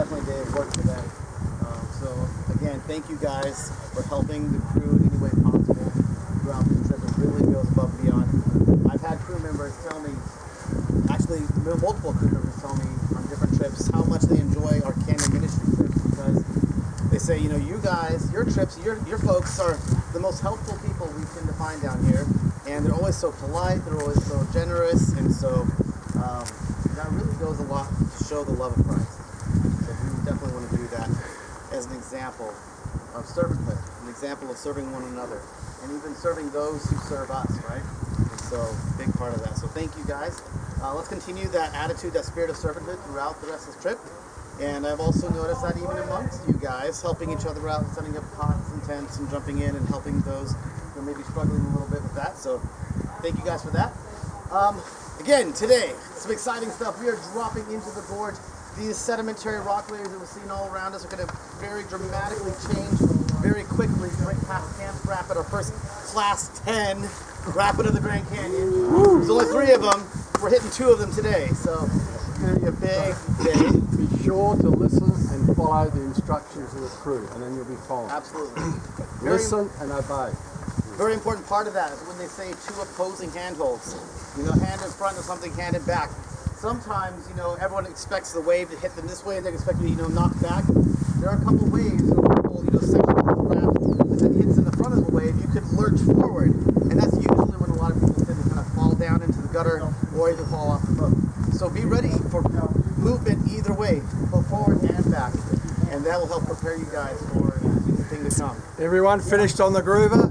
definitely a day of work for them. So again, thank you guys for helping the crew in any way possible throughout the trip. It really goes above and beyond. I've had crew members tell me, actually multiple crew members tell me on different trips how much they enjoy our Canyon Ministry trips, because they say, you know, you guys, your trips, your folks are the most helpful people we tend to find down here, and they're always so polite, they're always so generous, and so that really goes a lot to show the love of Christ. So we definitely want to do that as an example of servanthood, an example of serving one another, and even serving those who serve us, right? And so, big part of that. So thank you guys. Let's continue that attitude, that spirit of servanthood throughout the rest of the trip. And I've also noticed that even amongst you guys, helping each other out, setting up cots and tents and jumping in and helping those who may be struggling a little bit with that. So thank you guys for that. Again, today, some exciting stuff. We are dropping into the gorge. These sedimentary rock layers that we're seeing all around us are going to very dramatically change very quickly right past Camp Rapid, our first Class 10 rapid of the Grand Canyon. There's only 3 of them. We're hitting 2 of them today, so it's going to be a big day. Be sure to listen and follow the instructions of the crew, and then you'll be fine. Absolutely. Listen and obey. Very important part of that is when they say 2 opposing handholds. You know, hand in front of something, hand in back. Sometimes, you know, everyone expects the wave to hit them this way, they expect to be, you know, knocked back. There are a couple waves, or a couple, you know, sections of the raft that hits in the front of the wave, you could lurch forward. And that's usually when a lot of people tend to kind of fall down into the gutter or even fall off the boat. So be ready for movement either way, both forward and back. And that will help prepare you guys for anything to come. Everyone finished on the groover?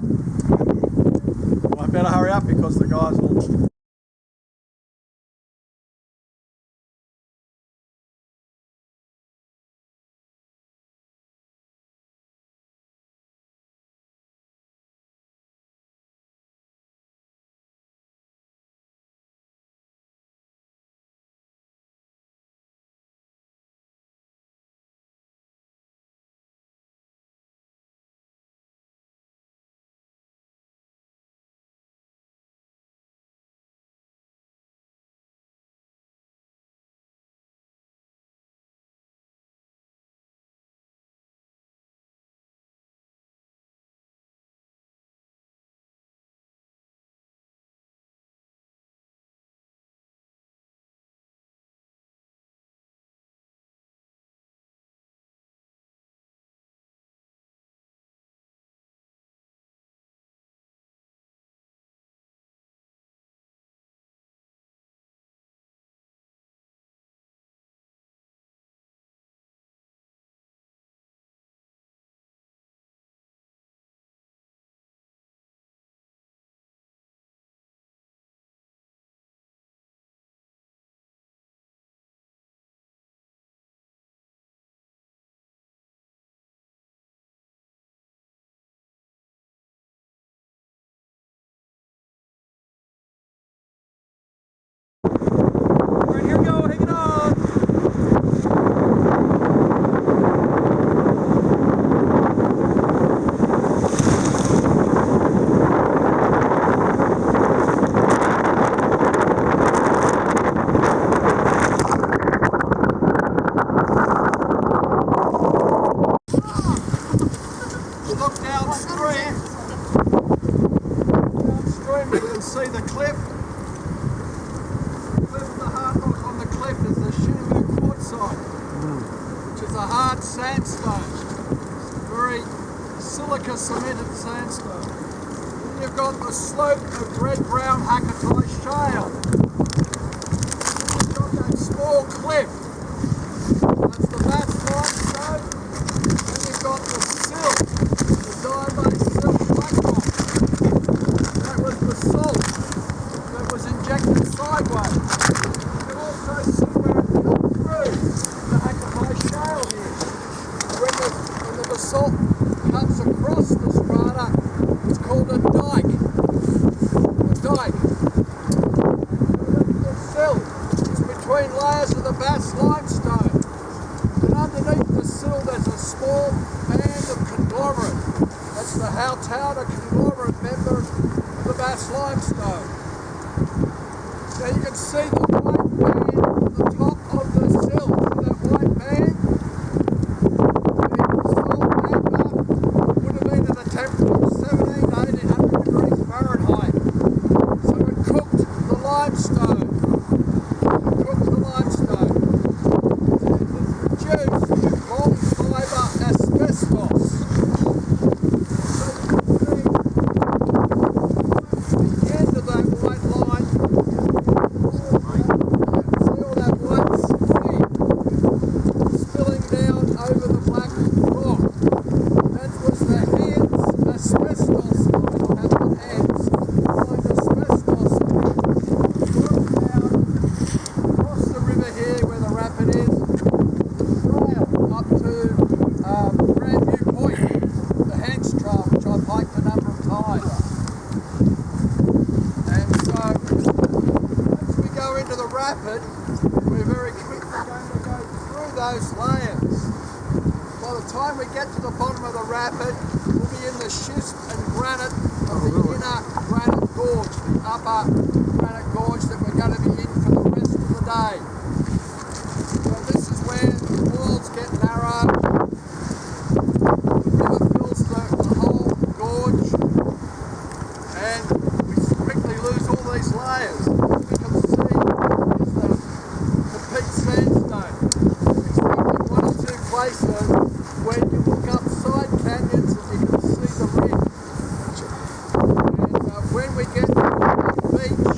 I better hurry up because the guys will... See the cliff? The hard rock on the cliff is the Shinnemoo quartzite, which is a hard sandstone, very silica cemented sandstone. Then you've got the slope of red-brown Hakatai shale. Then you've got that small cliff, that's the Bass limestone. Then you've got the sill, the diabase sill black rock. That was the salt that was injected sideways. You can also see where it fell through the Hakatai shale here. When the basalt cuts across the strata, it's called a dike. A dike. The sill is between layers of the Bass limestone. And underneath the sill there's a small band of conglomerate. That's the Hautauda conglomerate member of the Bass limestone. Now you can see the white band on the top of the sill. See that white band? rapid, we're very quickly going to go through those layers. By the time we get to the bottom of the rapid, we'll be in the schist and granite of the inner granite gorge, the upper granite gorge that we're going to be in for the rest of the day. So this is where the walls get narrow, the river fills the whole gorge, and we quickly lose all these layers. What we can see is the peat sandstone, except in one or two places when you look up side canyons and you can see the rim. And when we get to the beach,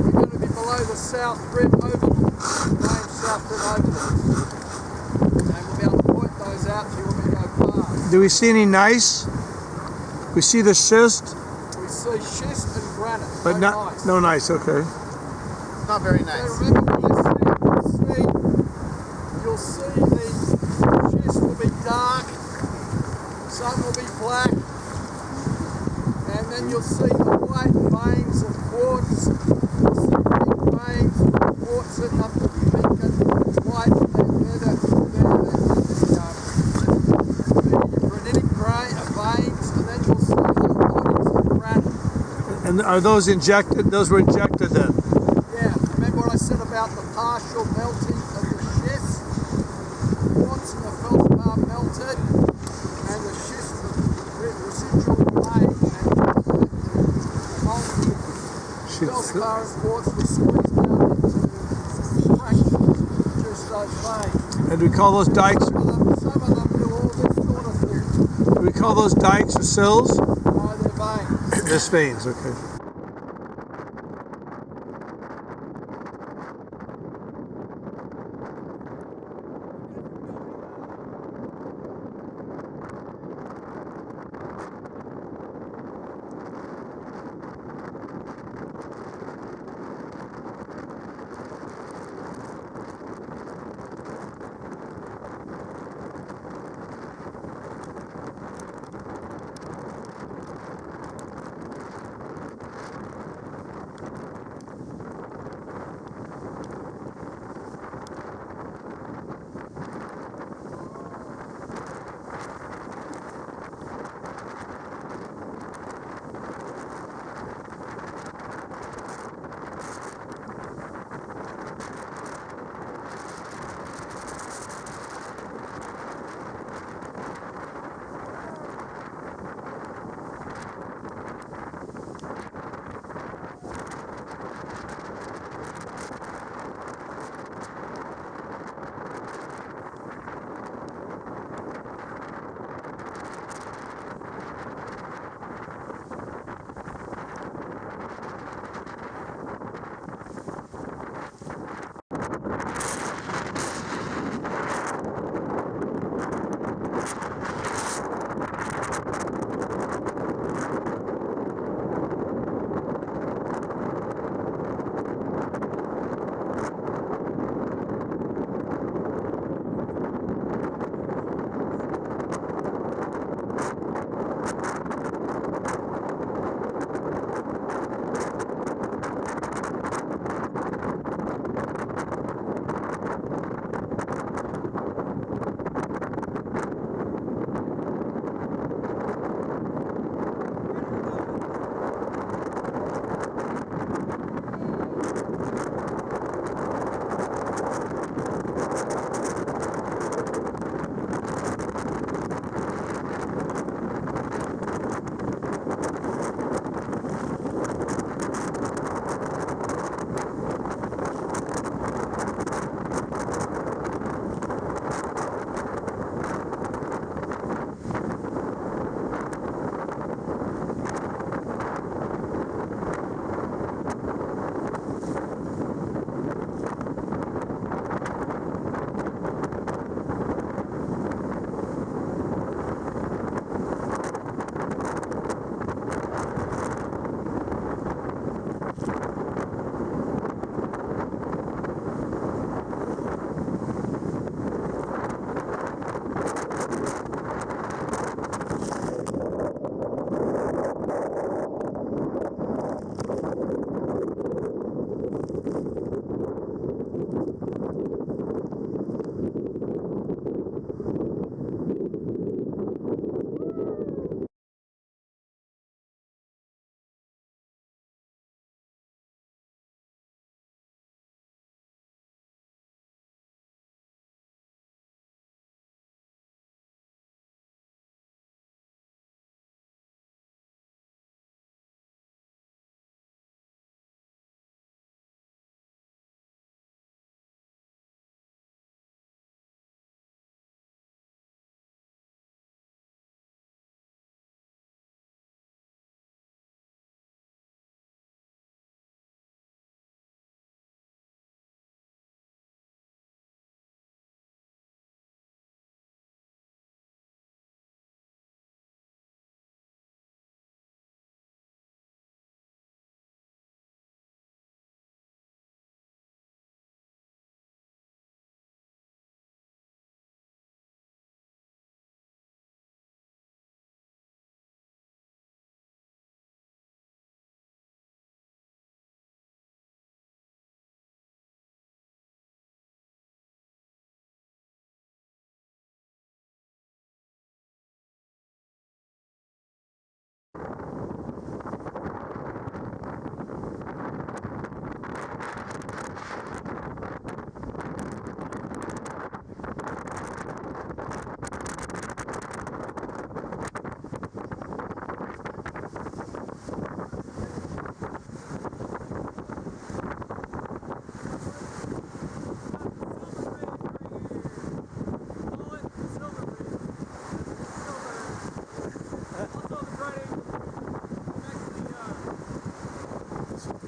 we're going to be below the South Rim Overlook, the named South Rim Overlook. And we'll be able to point those out to you when we go past. Do we see any gneiss? We see the schist, We see schist and granite, but no gneiss. Okay. Not very So nice. remember when you see, you'll see the schist will be dark, some will be black, and then you'll see the white veins of quartz. You'll see big veins of quartz sitting up the pink and white. They're the granitic veins, and then you'll see whole bodies of granite. And are those injected? Those were injected then. Yeah, remember what I said about the partial melting of the schist? The quartz and the feldspar melted, and the schist, the residual vein, and the molten feldspar and quartz was squeezed down into fractions, just those veins. And we call those dikes. Some of them do all this sort of thing. Do we call those dikes or sills? No, they're veins. This veins. Okay.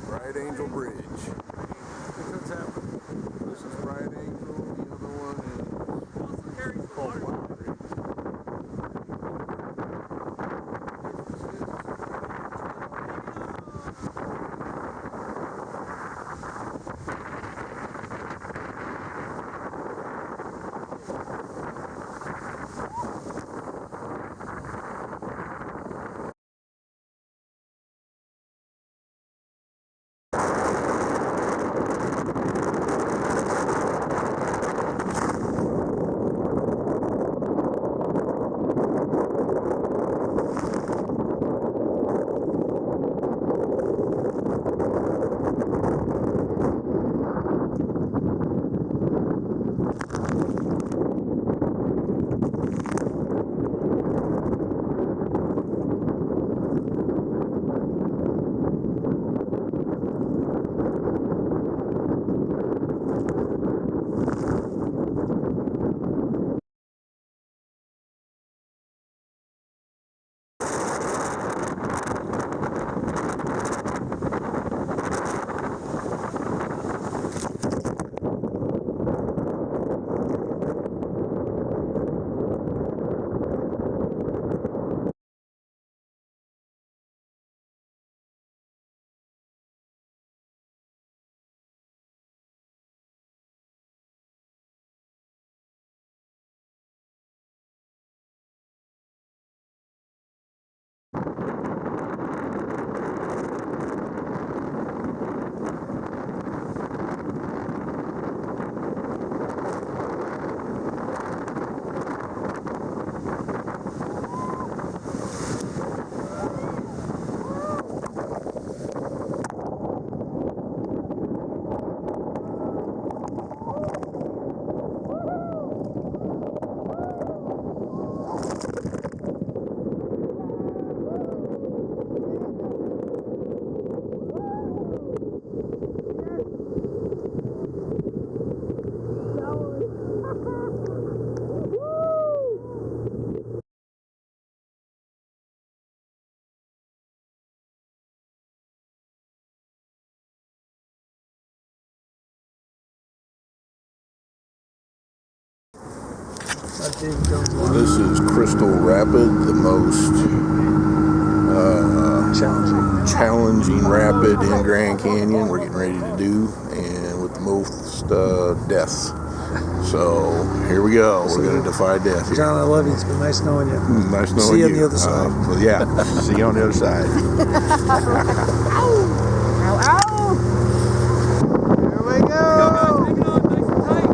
Bright Angel Bridge. This is Bright Angel. The other one is called Black Bridge. This is Crystal Rapid, the most challenging rapid in Grand Canyon we're getting ready to do, and with the most deaths. So here we go. We're going to defy death here. John, I love you. It's been nice knowing you. Nice knowing you. See you on the other side. Well, yeah, see you on the other side. Ow, ow! Here we go! Take it on, nice and tight.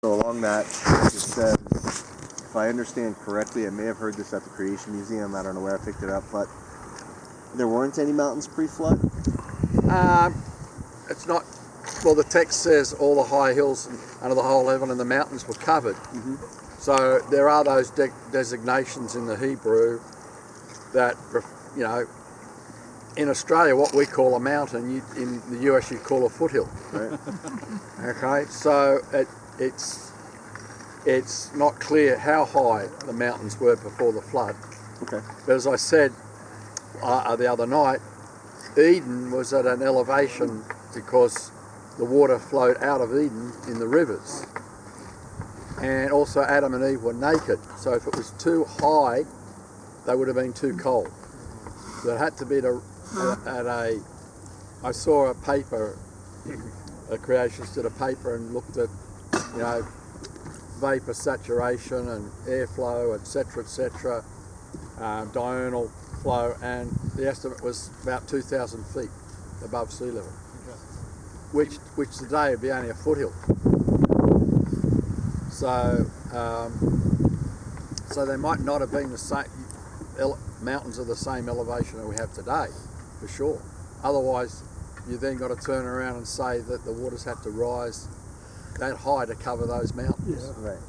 So along that, it says, if I understand correctly, I may have heard this at the Creation Museum, I don't know where I picked it up, but there weren't any mountains pre-flood? It's not, well, the text says all the high hills under the whole heaven and the mountains were covered. So there are those designations in the Hebrew that, you know, in Australia what we call a mountain, in the US you'd call a foothill. Right. Okay, so it's not clear how high the mountains were before the flood. Okay. But as I said the other night, Eden was at an elevation because the water flowed out of Eden in the rivers. And also Adam and Eve were naked, so if it was too high, they would have been too cold. So it had to be I saw a paper, a creationist did a paper and looked at, you know, vapor saturation and airflow, etc., diurnal flow, and the estimate was about 2,000 feet above sea level, which today would be only a foothill. So, so they might not have been the same mountains of the same elevation that we have today, for sure. Otherwise, you then got to turn around and say that the waters had to rise that high to cover those mountains. Yeah. Right.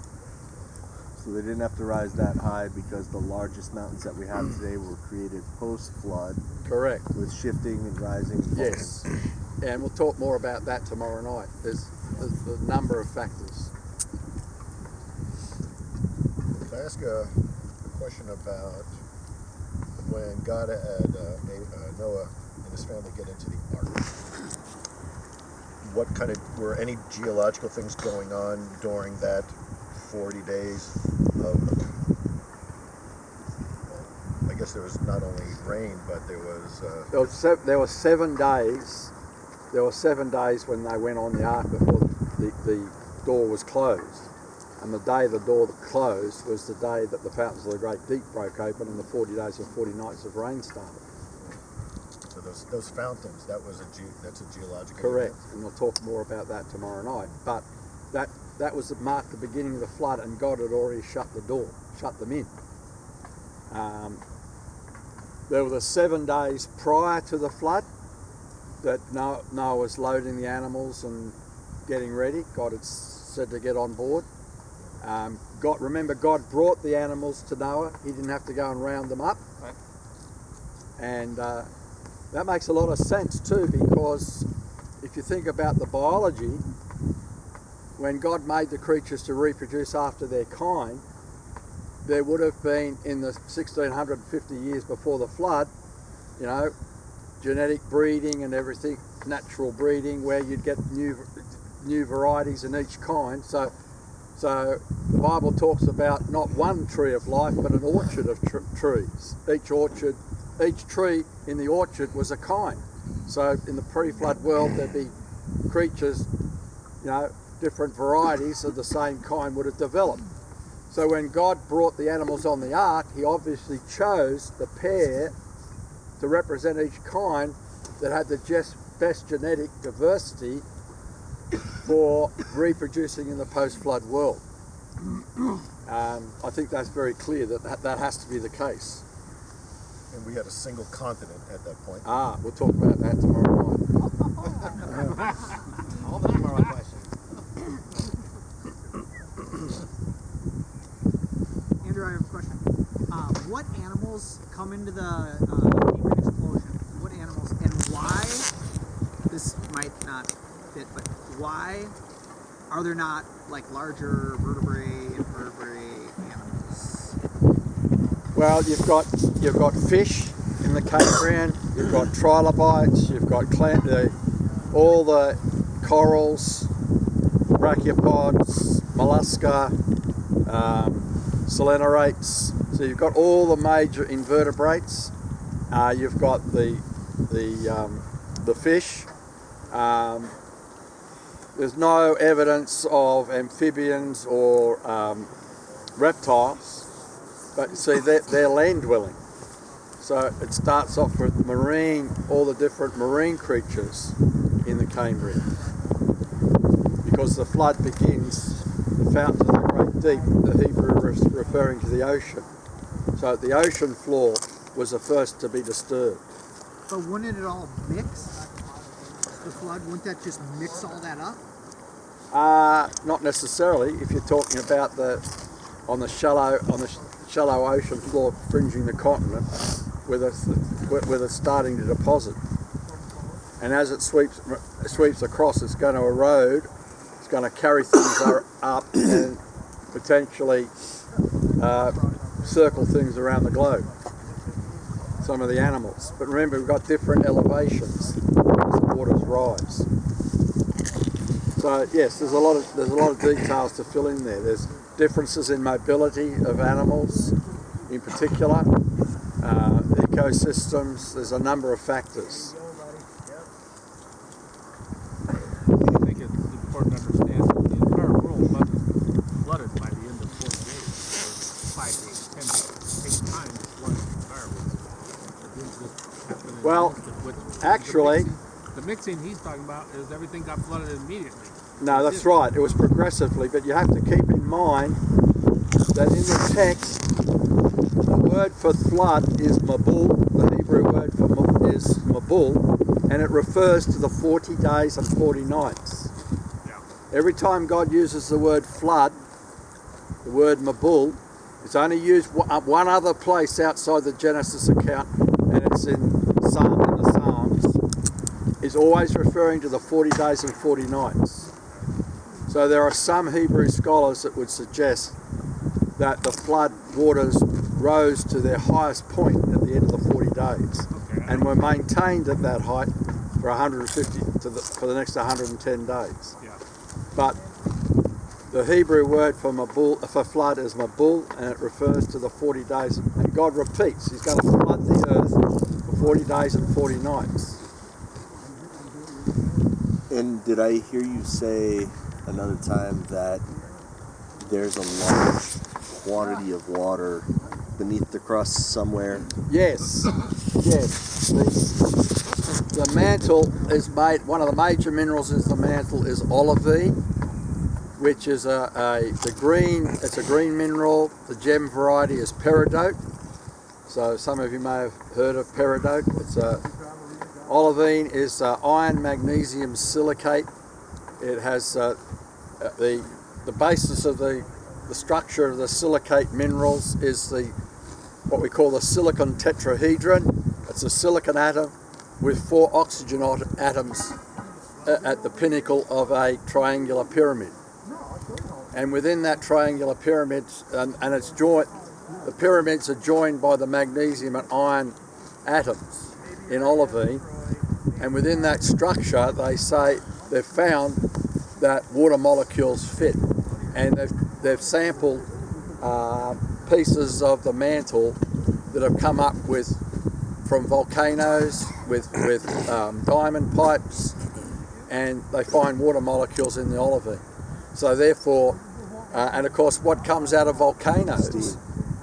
So they didn't have to rise that high because the largest mountains that we have today were created post-flood. Correct. With shifting and rising. And yes. And we'll talk more about that tomorrow night. There's a number of factors. Can I ask a question about when God had Noah and his family get into the ark? What kind of, were any geological things going on during that 40 days of, I guess there was not only rain, but there was... There were 7 days. There were 7 days when they went on the ark before the door was closed. And the day the door closed was the day that the fountains of the great deep broke open and the 40 days and 40 nights of rain started. So those fountains, that's a geological Correct, event. and we'll talk more about that tomorrow night. But that was marked the beginning of the flood, and God had already shut the door, shut them in. There were the 7 days prior to the flood that Noah was loading the animals and getting ready. God had said to get on board. God brought the animals to Noah. He didn't have to go and round them up. Right. And that makes a lot of sense too, because if you think about the biology, when God made the creatures to reproduce after their kind, there would have been, in the 1650 years before the flood, you know, genetic breeding and everything, natural breeding, where you'd get new varieties in each kind. So the Bible talks about not one tree of life, but an orchard of trees. Each tree in the orchard was a kind. So in the pre-flood world, there'd be creatures, you know, different varieties of the same kind would have developed. So when God brought the animals on the ark, he obviously chose the pair to represent each kind that had the best genetic diversity for reproducing in the post-flood world. I think that's very clear that has to be the case. And we had a single continent at that point. We'll talk about that tomorrow night. All the tomorrow questions. Andrew, I have a question. What animals come into the Hebrew explosion? What animals, and why? This might not fit, but why are there not like larger vertebrate, invertebrate animals? Well, you've got fish in the Cambrian. You've got trilobites. You've got all the corals, brachiopods, mollusca, selenerates. So you've got all the major invertebrates. You've got the fish. There's no evidence of amphibians or reptiles, but see they're land dwelling. So it starts off with all the different marine creatures in the Cambrian. Because the flood begins, the fountain of the great deep, the Hebrew referring to the ocean. So the ocean floor was the first to be disturbed. But wouldn't it all mix? The flood, wouldn't that just mix all that up? Not necessarily. If you're talking about on the shallow ocean floor fringing the continent, where it's starting to deposit, and as it sweeps across, it's going to erode. It's going to carry things up and potentially circle things around the globe. Some of the animals, but remember we've got different elevations as the waters rise. So yes, there's a lot of details to fill in there. There's differences in mobility of animals, in particular, ecosystems. There's a number of factors. I think it's important to understand that the entire world wasn't flooded by the end of 40 days, or 5 days, 10 days. It takes time to flood the entire world. It didn't just happen in Well, an instant. actually, the mixing he's talking about is everything got flooded immediately. no, that's right. It was progressively, but you have to keep in mind that in the text, the word for flood is mabul. The Hebrew word for is mabul, and it refers to the 40 days and 40 nights. Yeah. Every time God uses the word flood, the word mabul, it's only used one other place outside the Genesis account, and it's in the Psalms, is always referring to the 40 days and 40 nights. So there are some Hebrew scholars that would suggest that the flood waters rose to their highest point at the end of the 40 days, and were maintained at that height for 150 for the next 110 days. Yeah. But the Hebrew word for flood is mabul, and it refers to the 40 days. And God repeats, he's going to flood the earth for 40 days and 40 nights. And did I hear you say another time that there's a large quantity of water beneath the crust somewhere? Yes, yes. The mantle is made, one of the major minerals in the mantle is olivine, which is it's a green mineral. The gem variety is peridote. So some of you may have heard of peridote. Olivine is iron magnesium silicate. It has the basis of the structure of the silicate minerals is what we call the silicon tetrahedron. It's a silicon atom with 4 oxygen atoms at the pinnacle of a triangular pyramid. And within that triangular pyramid, and it's joined, the pyramids are joined by the magnesium and iron atoms in olivine. And within that structure, they say they've found that water molecules fit. And they've sampled pieces of the mantle that have come up from volcanoes with diamond pipes, and they find water molecules in the olivine. So therefore, and of course what comes out of volcanoes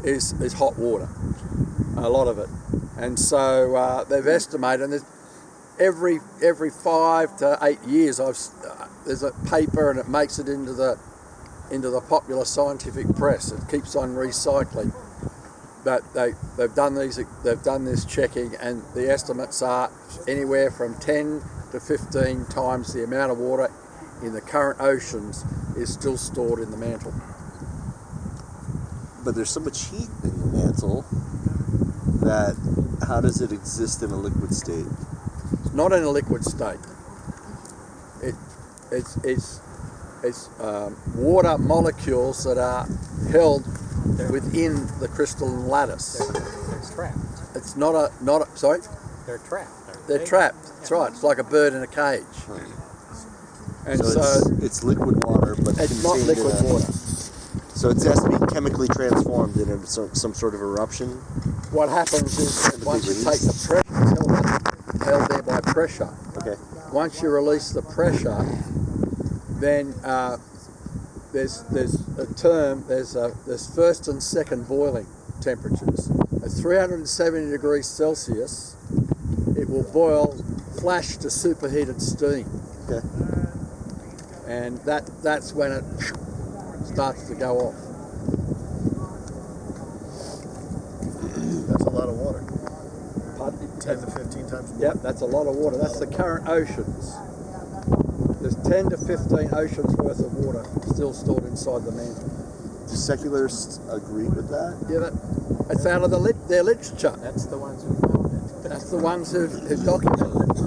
is hot water, a lot of it. And so they've estimated, and every 5 to 8 years there's a paper and it makes it into the popular scientific press. It keeps on recycling. But they've done this checking, and the estimates are anywhere from 10 to 15 times the amount of water in the current oceans is still stored in the mantle. But there's so much heat in the mantle that how does it exist in a liquid state? It's not in a liquid state. It's water molecules that are held within the crystalline lattice. It's trapped. It's not a sorry? They're trapped. They're trapped. That's right. It's like a bird in a cage. And so it's liquid water, but it's not contained liquid water. So it has to be chemically transformed in some sort of eruption. What happens is once you take the pressure, it's held there by pressure. Okay. Once you release the pressure, then there's a term. There's first and second boiling temperatures. At 370 degrees Celsius, it will boil, flash to superheated steam. Okay. And that's when it starts to go off. That's a lot of water. Pardon? 10 to 15 times more. Yep, that's a lot of water. That's the current oceans. There's 10 to 15 oceans worth of water still stored inside the mantle. Do secularists agree with that? Yeah, it's out of their literature. That's the ones who found it. That's the ones who've documented it.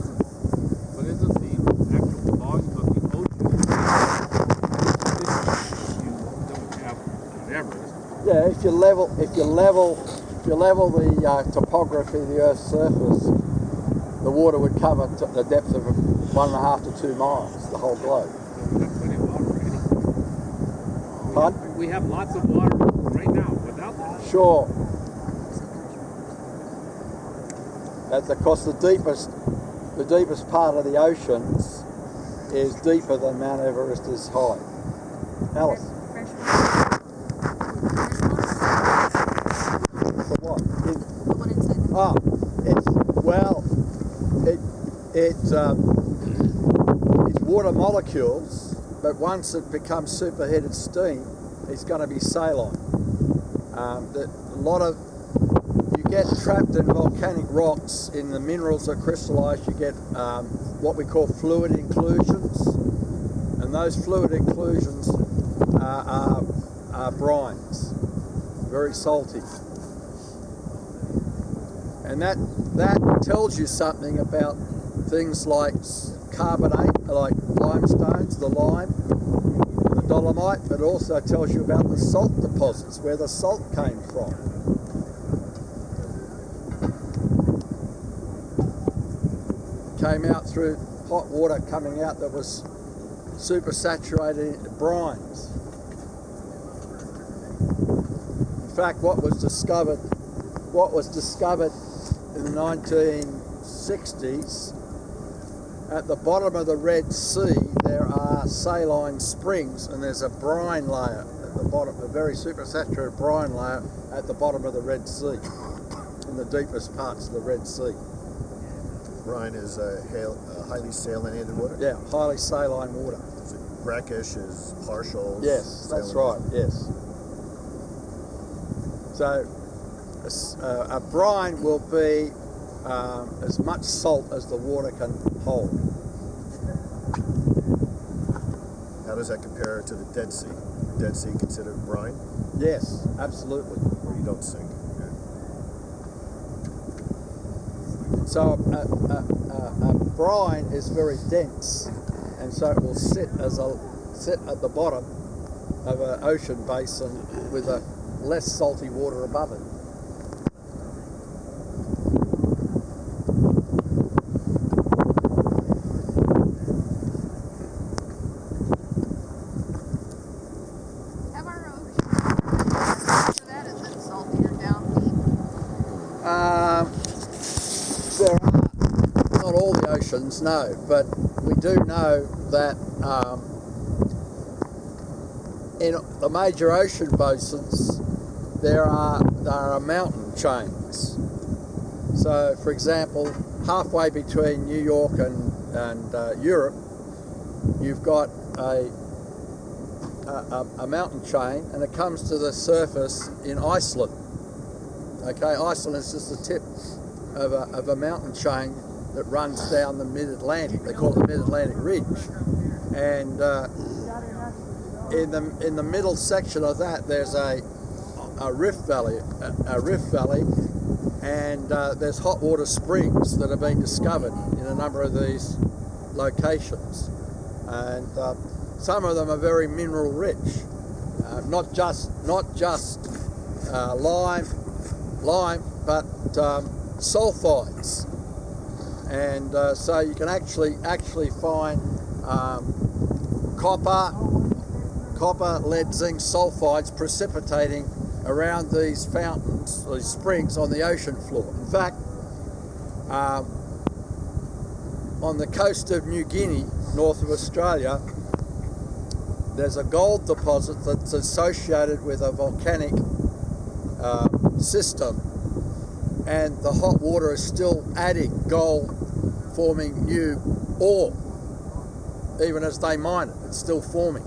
But isn't the actual volume of the ocean you don't have on Everest? Yeah, if you level the topography of the Earth's surface, the water would cover the depth of 1.5 to 2 miles, the whole globe. We have plenty of water already. Pardon? We have lots of water right now without that. Sure. That's of course the deepest part of the oceans is deeper than Mount Everest is high. Alice. For what? The one inside the It's water molecules, but once it becomes superheated steam, it's going to be saline. You get trapped in volcanic rocks. In the minerals that crystallize, you get what we call fluid inclusions, and those fluid inclusions are brines, very salty. And that tells you something about things like carbonate, like limestones, the lime, the dolomite, but it also tells you about the salt deposits, where the salt came from. Came out through hot water coming out that was supersaturated in brines. In fact, what was discovered in the 1960s, at the bottom of the Red Sea, there are saline springs, and there's a brine layer at the bottom, a very supersaturated brine layer at the bottom of the Red Sea, in the deepest parts of the Red Sea. Brine is highly salinated water. Yeah, highly saline water. Is it brackish? Is partial? Yes, that's right, yes. So a brine will be as much salt as the water can hold. How does that compare to the Dead Sea? Dead Sea considered brine, Yes, absolutely. where you don't sink? So a brine is very dense, and so it will sit at the bottom of an ocean basin with a less salty water above it. Have our oceans, that is it saltier down deep? There are not all the oceans, no, but we do know that in the major ocean basins there are mountain chains. So, for example, halfway between New York and Europe, you've got a mountain chain, and it comes to the surface in Iceland. Okay, Iceland is just the tip of a mountain chain that runs down the mid-Atlantic. They call it the Mid-Atlantic Ridge, and in the middle section of that, there's a rift valley, and there's hot water springs that have been discovered in a number of these locations, and some of them are very mineral rich, not just lime, but sulfides, and so you can actually find copper, lead, zinc sulfides precipitating around these fountains, these springs on the ocean floor. In fact, on the coast of New Guinea, north of Australia, there's a gold deposit that's associated with a volcanic system, and the hot water is still adding gold, forming new ore. Even as they mine it, it's still forming.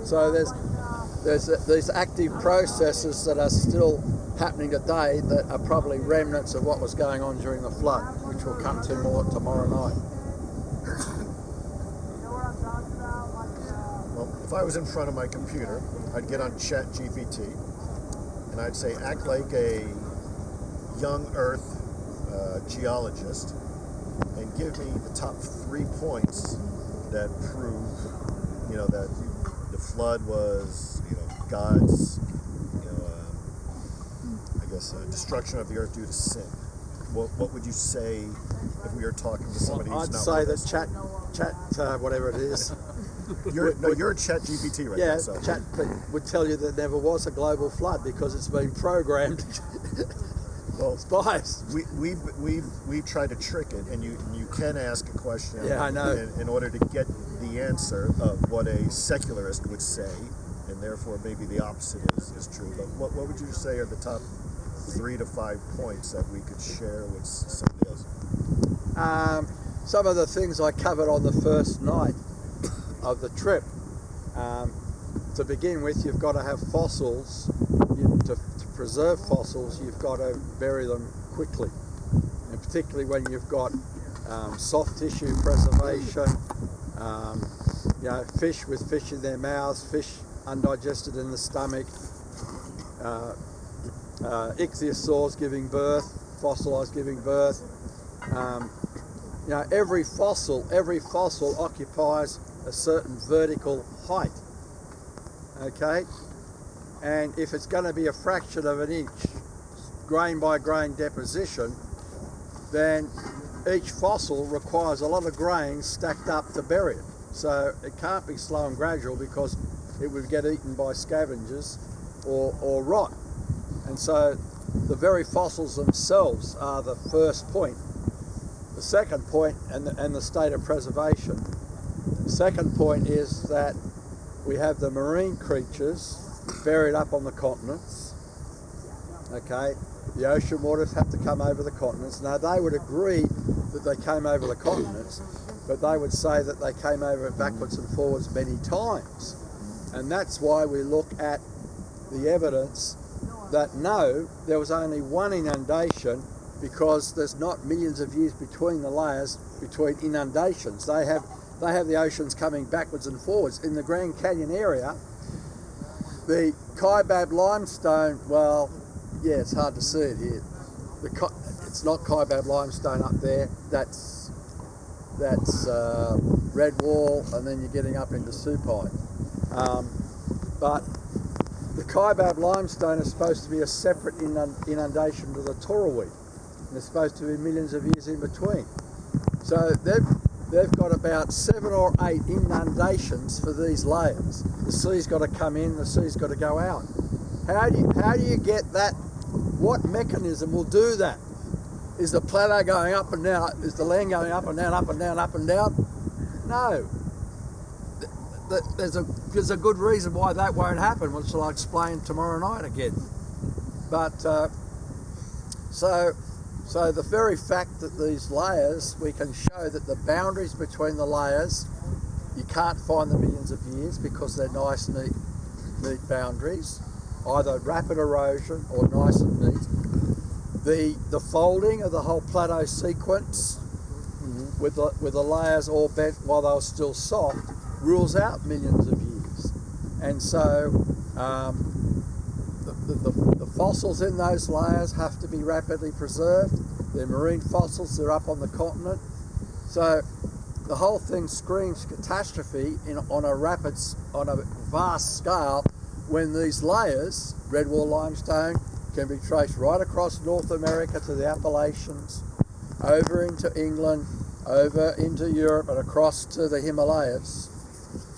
So there's these active processes that are still happening today that are probably remnants of what was going on during the flood, which we'll come to more tomorrow night. Well, if I was in front of my computer, I'd get on ChatGPT and I'd say, act like a young Earth geologist and give me the top 3 points that prove, that the flood was, God's, destruction of the earth due to sin. What would you say if we were talking to somebody who's I'd not say with that us? chat, whatever it is. You're in ChatGPT right now. So. Chat would tell you that there never was a global flood because it's been programmed. Well, by us. We've tried to trick it, and you can ask a question. Yeah, I know. In order to get the answer of what a secularist would say, and therefore maybe the opposite is true. But what would you say are the top 3 to 5 points that we could share with somebody else? Some of the things I covered on the first night of the trip. To begin with, you've got to have fossils. To preserve fossils, you've got to bury them quickly, and particularly when you've got soft tissue preservation, fish with fish in their mouths, fish undigested in the stomach, ichthyosaurs giving birth, fossilized giving birth. Every fossil occupies a certain vertical height. Okay, and if it's going to be a fraction of an inch, grain by grain deposition, then each fossil requires a lot of grain stacked up to bury it. So it can't be slow and gradual because it would get eaten by scavengers or rot. And so the very fossils themselves are the first point. The second point, and the state of preservation. The second point is that we have the marine creatures buried up on the continents. Okay, the ocean waters have to come over the continents. Now they would agree that they came over the continents, but they would say that they came over it backwards and forwards many times. And that's why we look at the evidence that no, there was only one inundation, because there's not millions of years between the layers between inundations. They have the oceans coming backwards and forwards. In the Grand Canyon area, the Kaibab limestone, well, yeah, it's hard to see it here. That's not Kaibab limestone up there. That's Red Wall, and then you're getting up into Supine. But the Kaibab limestone is supposed to be a separate inundation to the Torrewee. And there's supposed to be millions of years in between. So they've got about 7 or 8 inundations for these layers. The sea's got to come in, the sea's got to go out. How do you get that? What mechanism will do that? Is the plateau going up and down? Is the land going up and down, up and down, up and down? No. There's a good reason why that won't happen, which I'll explain tomorrow night again. But so the very fact that these layers, we can show that the boundaries between the layers, you can't find them millions of years because they're nice, neat boundaries, either rapid erosion or nice and neat. The folding of the whole plateau sequence with the layers all bent while they were still soft rules out millions of years. And so the fossils in those layers have to be rapidly preserved. They're marine fossils, they're up on the continent. So the whole thing screams catastrophe on a vast scale when these layers, Red Wall limestone, can be traced right across North America to the Appalachians, over into England, over into Europe and across to the Himalayas.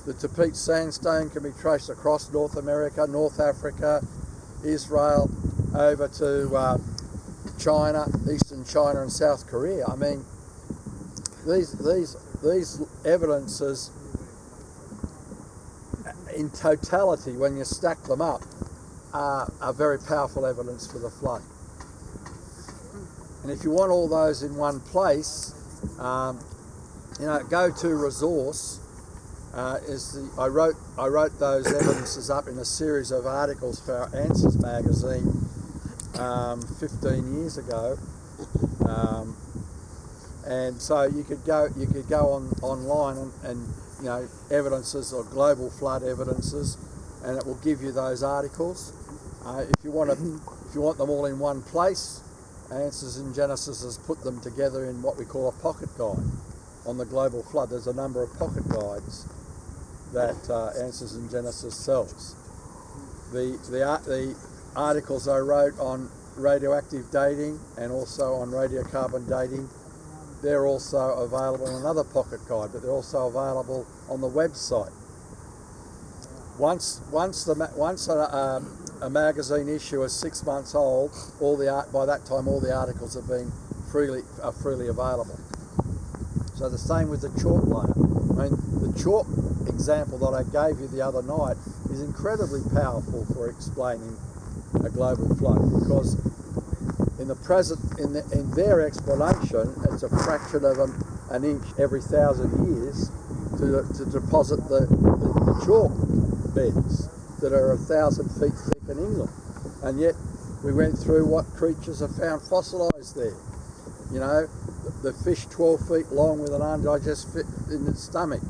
The Tapete sandstone can be traced across North America, North Africa, Israel, over to China, Eastern China and South Korea. I mean, these evidences in totality, when you stack them up, are very powerful evidence for the flood. And if you want all those in one place, go-to resource I wrote those evidences up in a series of articles for our Answers magazine 15 years ago, and so you could go online and evidences or global flood evidences, and it will give you those articles. If you want them all in one place, Answers in Genesis has put them together in what we call a pocket guide on the global flood. There's a number of pocket guides that Answers in Genesis sells. The articles I wrote on radioactive dating and also on radiocarbon dating, they're also available in another pocket guide, but they're also available on the website. Once a magazine issue is 6 months old, by that time all the articles are freely available. So the same with the chalk layer. I mean, the chalk example that I gave you the other night is incredibly powerful for explaining a global flood, because in their explanation, it's a fraction of an inch every 1,000 years to deposit the chalk beds that are 1,000 feet thick in England, and yet we went through what creatures are found fossilised there. The fish 12 feet long with an undigested in its stomach,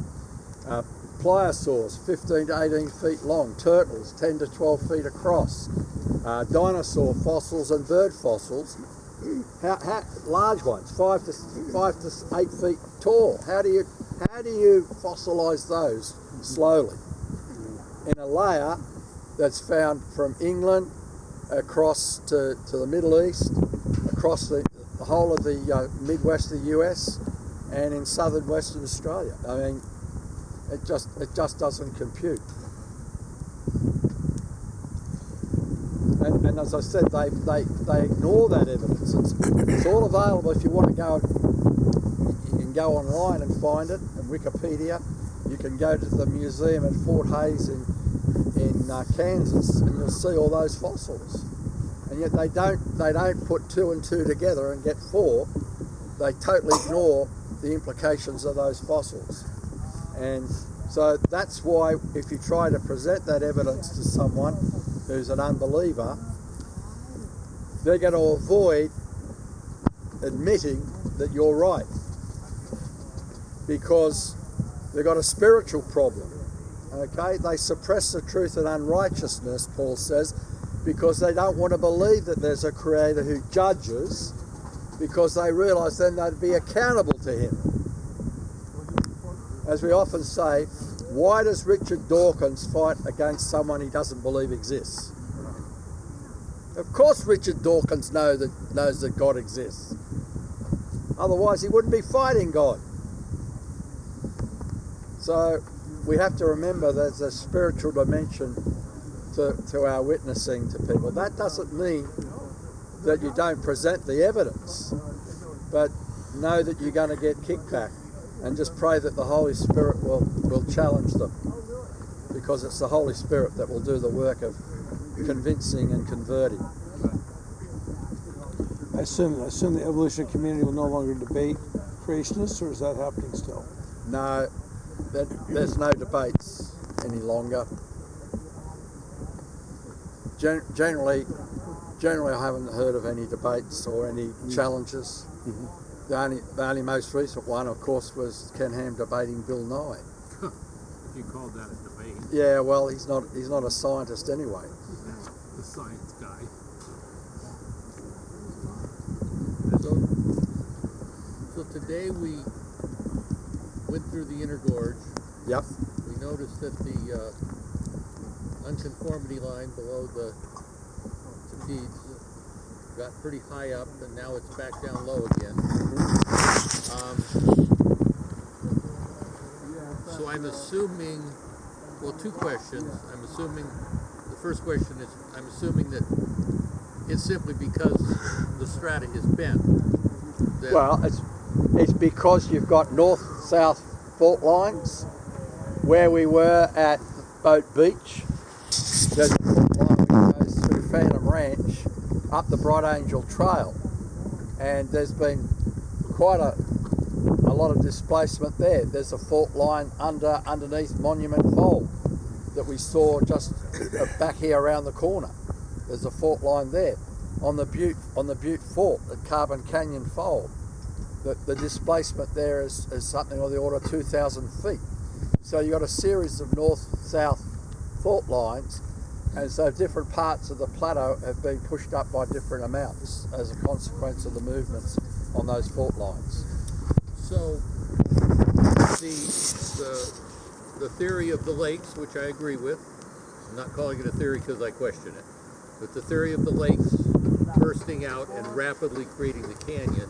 pliosaurs 15 to 18 feet long, turtles 10 to 12 feet across, dinosaur fossils and bird fossils, how large ones, 5 to 8 feet tall. How do you fossilise those slowly in a layer that's found from England across to the Middle East, across the whole of the Midwest of the US, and in southern Western Australia? I mean, it just doesn't compute. And as I said, they ignore that evidence. It's all available if you want to go. You can go online and find it, and Wikipedia. You can go to the museum at Fort Hays in Kansas, and you'll see all those fossils. And yet they don't put 2 and 2 together and get 4. They totally ignore the implications of those fossils. And so that's why if you try to present that evidence to someone who's an unbeliever, they're going to avoid admitting that you're right, because they've got a spiritual problem. Okay, they suppress the truth and unrighteousness, Paul says, because they don't want to believe that there's a creator who judges because they realised then they'd be accountable to him. As we often say, why does Richard Dawkins fight against someone he doesn't believe exists? Of course Richard Dawkins knows that God exists. Otherwise he wouldn't be fighting God. So we have to remember there's a spiritual dimension to our witnessing to people. That doesn't mean that you don't present the evidence, but know that you're going to get kickback, and just pray that the Holy Spirit will challenge them, because it's the Holy Spirit that will do the work of convincing and converting. I assume the evolutionary community will no longer debate creationists, or is that happening still? No, there's no debates any longer. Generally, I haven't heard of any debates or any challenges. The only most recent one, of course, was Ken Ham debating Bill Nye. If you called that a debate. Yeah, well, he's not a scientist anyway. The science guy. So today we went through the inner gorge. Yep. We noticed that the unconformity line below the Tapedes got pretty high up, and now it's back down low again. So I'm assuming, well, two questions. The first question is, I'm assuming that it's simply because the strata is bent. Well, it's because you've got north-south fault lines. Where we were at Boat Beach, there's a fault line which goes through Phantom Ranch up the Bright Angel Trail, and there's been quite a lot of displacement there. There's a fault line underneath Monument Fold that we saw just back here around the corner. There's a fault line there. On the Butte Fault at Carbon Canyon Fold, the displacement there is something of the order of 2,000 feet. So you've got a series of north-south fault lines, and so different parts of the plateau have been pushed up by different amounts as a consequence of the movements on those fault lines. So the theory of the lakes, which I agree with, I'm not calling it a theory because I question it, but the theory of the lakes bursting out and rapidly creating the canyon,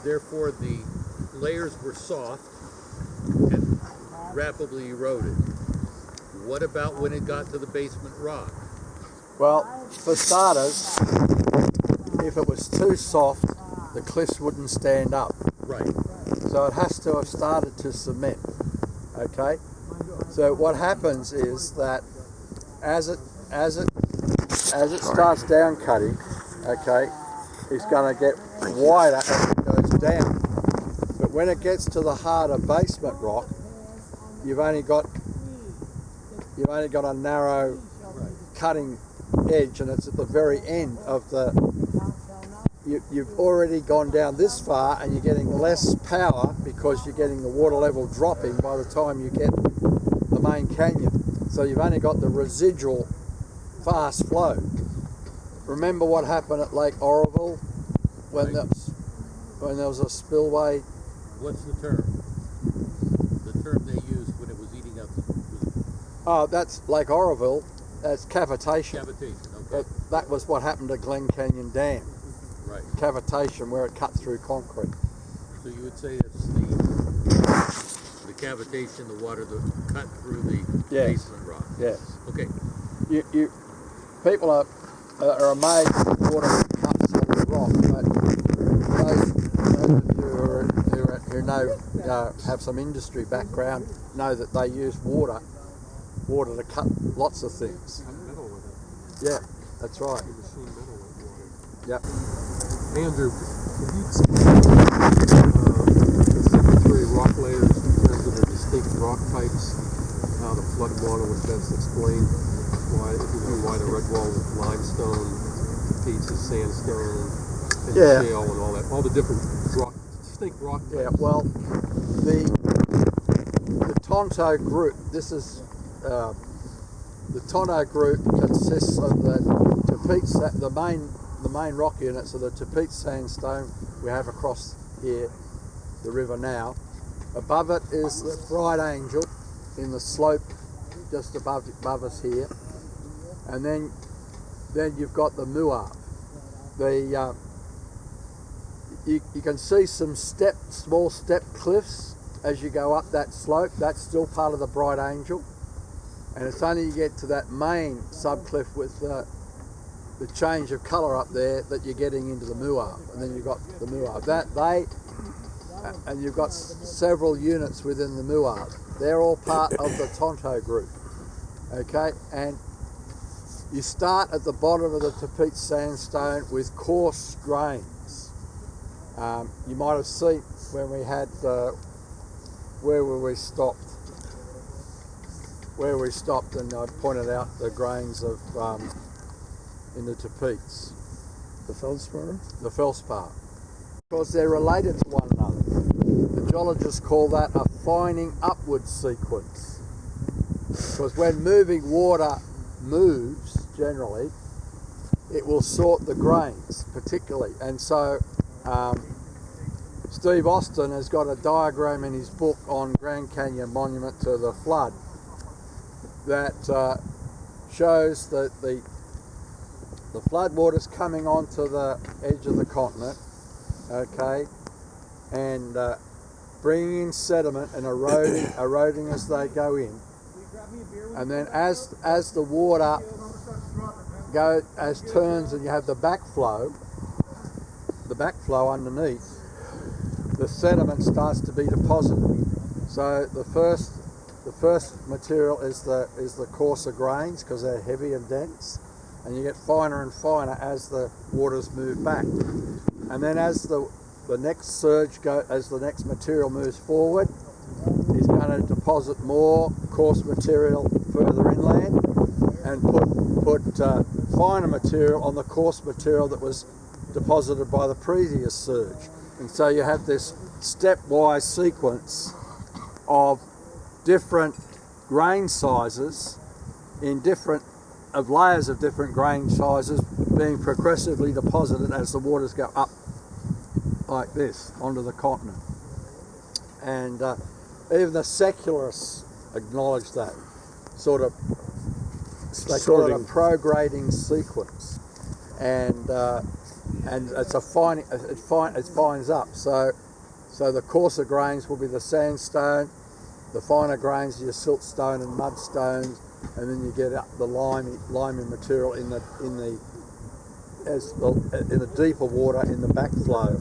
therefore the layers were soft and rapidly eroded. What about when it got to the basement rock? Well, for starters, if it was too soft, the cliffs wouldn't stand up. Right. So it has to have started to cement. Okay? So what happens is that as it starts down cutting, okay, it's going to get wider as it goes down. But when it gets to the harder basement rock, you've only got a narrow cutting edge, and it's at the very end of the. You've already gone down this far, and you're getting less power because you're getting the water level dropping by the time you get the main canyon. So you've only got the residual fast flow. Remember what happened at Lake Oroville when there was a spillway? What's the term? The term they used when it was eating up. Oh, that's Lake Oroville. That's cavitation. Cavitation, okay. That was what happened to Glen Canyon Dam. Right. Cavitation, where it cut through concrete. So you would say it's the cavitation, the water that cut through the basement rock. Yes. Okay. You people are amazed at the water that cuts on the rock, but those of you who know have some industry background know that they use water to cut lots of things. Metal with it. Yeah, that's right. You machine metal with water. Yep. Andrew, can you explain the three rock layers in terms of their distinct rock types, how the flood water was best explained, why the red wall was limestone, Tapedes is sandstone, and shale and all that, all the different distinct rock types. Yeah, well, the Tonto group, the Tonto group consists of the Tapedes, the the main rock units are the Tapete sandstone we have across here, the river now. Above it is the Bright Angel in the slope just above us here, and then you've got the Muab. You can see some small step cliffs as you go up that slope. That's still part of the Bright Angel, and it's only you get to that main subcliff with the change of colour up there that you're getting into the Muab, and then you've got the Muab. And you've got several units within the Muab. They're all part of the Tonto group, okay? And you start at the bottom of the Tapete sandstone with coarse grains. You might have seen when we had where we stopped, and I pointed out the grains of in the Tapetes. The feldspar? The feldspar. Because they're related to one another. The geologists call that a fining upward sequence. Because when moving water moves, generally, it will sort the grains, particularly. And so Steve Austin has got a diagram in his book on Grand Canyon Monument to the Flood that shows that the floodwaters coming onto the edge of the continent, okay, and bringing in sediment and eroding as they go in, and then as the water turns and you have the backflow underneath, the sediment starts to be deposited. So the first material is the coarser grains because they're heavy and dense, and you get finer and finer as the waters move back. And then as the next surge as the next material moves forward, he's going to deposit more coarse material further inland and put finer material on the coarse material that was deposited by the previous surge. And so you have this stepwise sequence of different grain sizes of layers of different grain sizes being progressively deposited as the waters go up like this onto the continent. And even the secularists acknowledge that sort of, they call it a prograding sequence, and it's a it fines up. So the coarser grains will be the sandstone, the finer grains are your siltstone and mudstones, and then you get the limey material in the deeper water in the backflow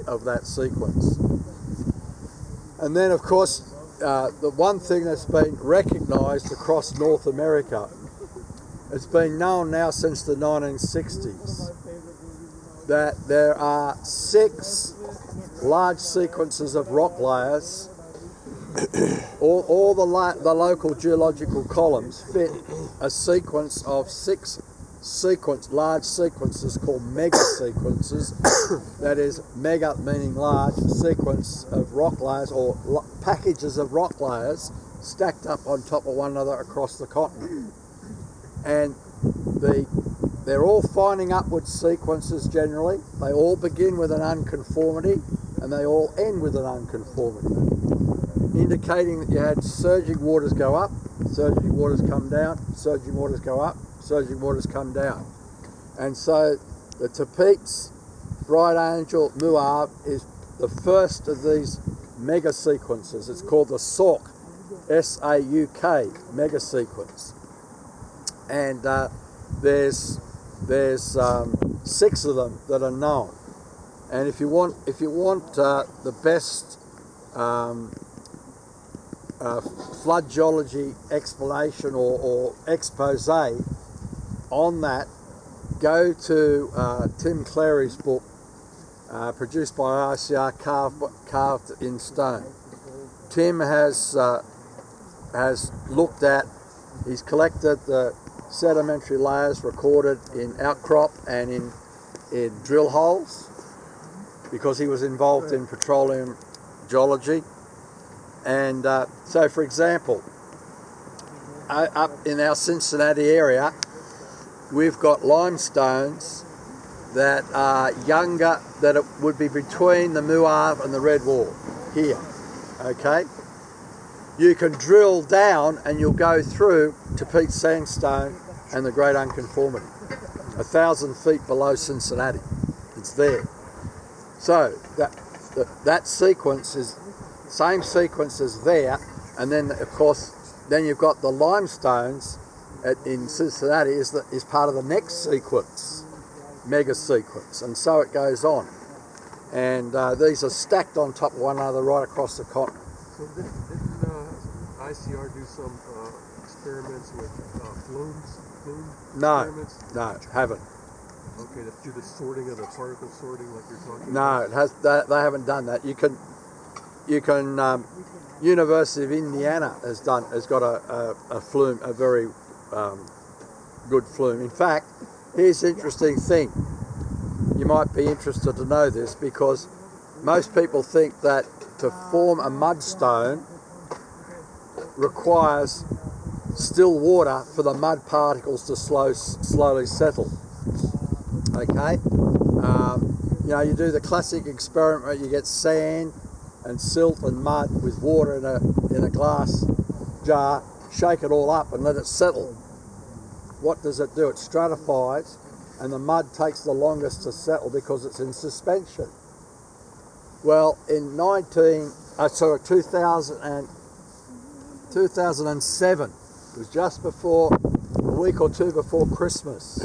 of that sequence. And then, of course, the one thing that's been recognised across North America, it's been known now since the 1960s that there are 6 large sequences of rock layers. All the local geological columns fit a sequence of 6 large sequences called mega sequences. That is, mega meaning large, sequence of rock layers or packages of rock layers stacked up on top of one another across the continent. And they're all finding upward sequences generally. They all begin with an unconformity and they all end with an unconformity, indicating that you had surging waters go up, surging waters come down, surging waters go up, surging waters come down. And so the Tapetes, Bright Angel, Muab is the first of these mega sequences. It's called the Sauk, S-A-U-K, mega sequence. And there's 6 of them that are known. And if you want the best flood geology explanation or expose on that, go to Tim Clary's book, produced by ICR, carved in stone. Tim has looked at, he's collected the sedimentary layers recorded in outcrop and in drill holes, because he was involved in petroleum geology. And so, for example, up in our Cincinnati area, we've got limestones that are younger, that it would be between the Muar and the Red Wall here, okay? You can drill down and you'll go through to Peat Sandstone and the Great Unconformity, 1,000 feet below Cincinnati. It's there. So that sequence is same sequence as there, and then of course then you've got the limestones in Cincinnati is part of the next sequence, mega sequence, and so it goes on. And these are stacked on top of one another right across the continent. So didn't ICR do some experiments with flume experiments? No, haven't. Okay, to do the sorting of the particle sorting like you're talking No, about? they haven't done that. You can University of Indiana has got a flume, a very good flume. In fact, here's the interesting thing. You might be interested to know this, because most people think that to form a mudstone requires still water for the mud particles to slowly settle. Okay, you know, you do the classic experiment where you get sand and silt and mud with water in a glass jar, shake it all up and let it settle. What does it do? It stratifies, and the mud takes the longest to settle because it's in suspension. Well, in 2007, it was just before, a week or two before Christmas,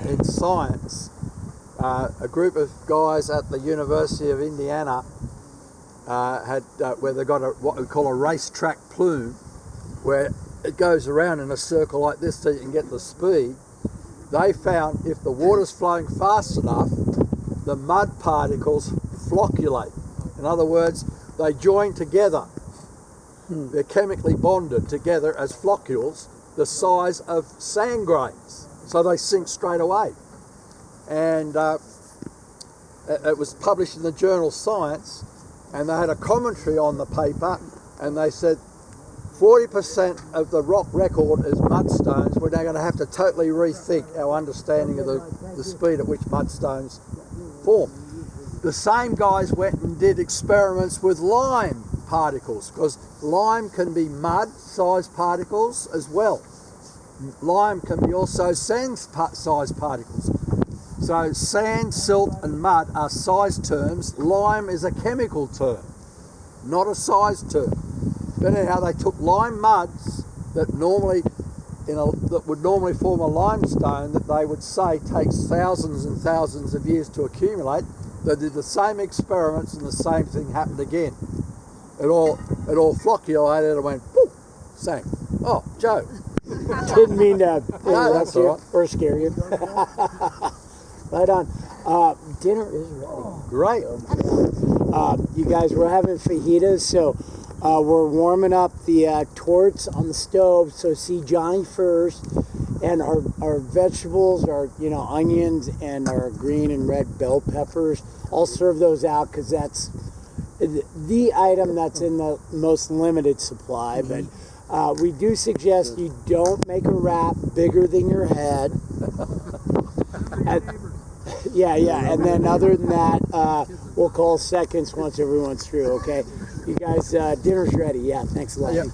in Science, a group of guys at the University of Indiana where they got what we call a racetrack plume, where it goes around in a circle like this so you can get the speed. They found if the water's flowing fast enough, the mud particles flocculate. In other words, they join together. They're chemically bonded together as floccules the size of sand grains, so they sink straight away. And it was published in the journal Science, and they had a commentary on the paper, and they said 40% of the rock record is mudstones. We're now going to have to totally rethink our understanding of the speed at which mudstones form. The same guys went and did experiments with lime particles, because lime can be mud-sized particles as well. Lime can be also sand-sized particles. So sand, silt and mud are size terms. Lime is a chemical term, not a size term. But anyhow, they took lime muds that would normally form a limestone that they would say takes thousands and thousands of years to accumulate. They did the same experiments and the same thing happened again. It all flocculated and went poof, sank. Oh, Joe. Didn't mean to that's all right. or scare you. Right on. Dinner is ready. Great. You guys, we're having fajitas, so we're warming up the torts on the stove. So see Johnny first, and our vegetables are onions and our green and red bell peppers. I'll serve those out because that's the item that's in the most limited supply. But we do suggest you don't make a wrap bigger than your head. Yeah, and then other than that, we'll call seconds once everyone's through, okay? You guys, dinner's ready. Yeah, thanks a lot. Yeah.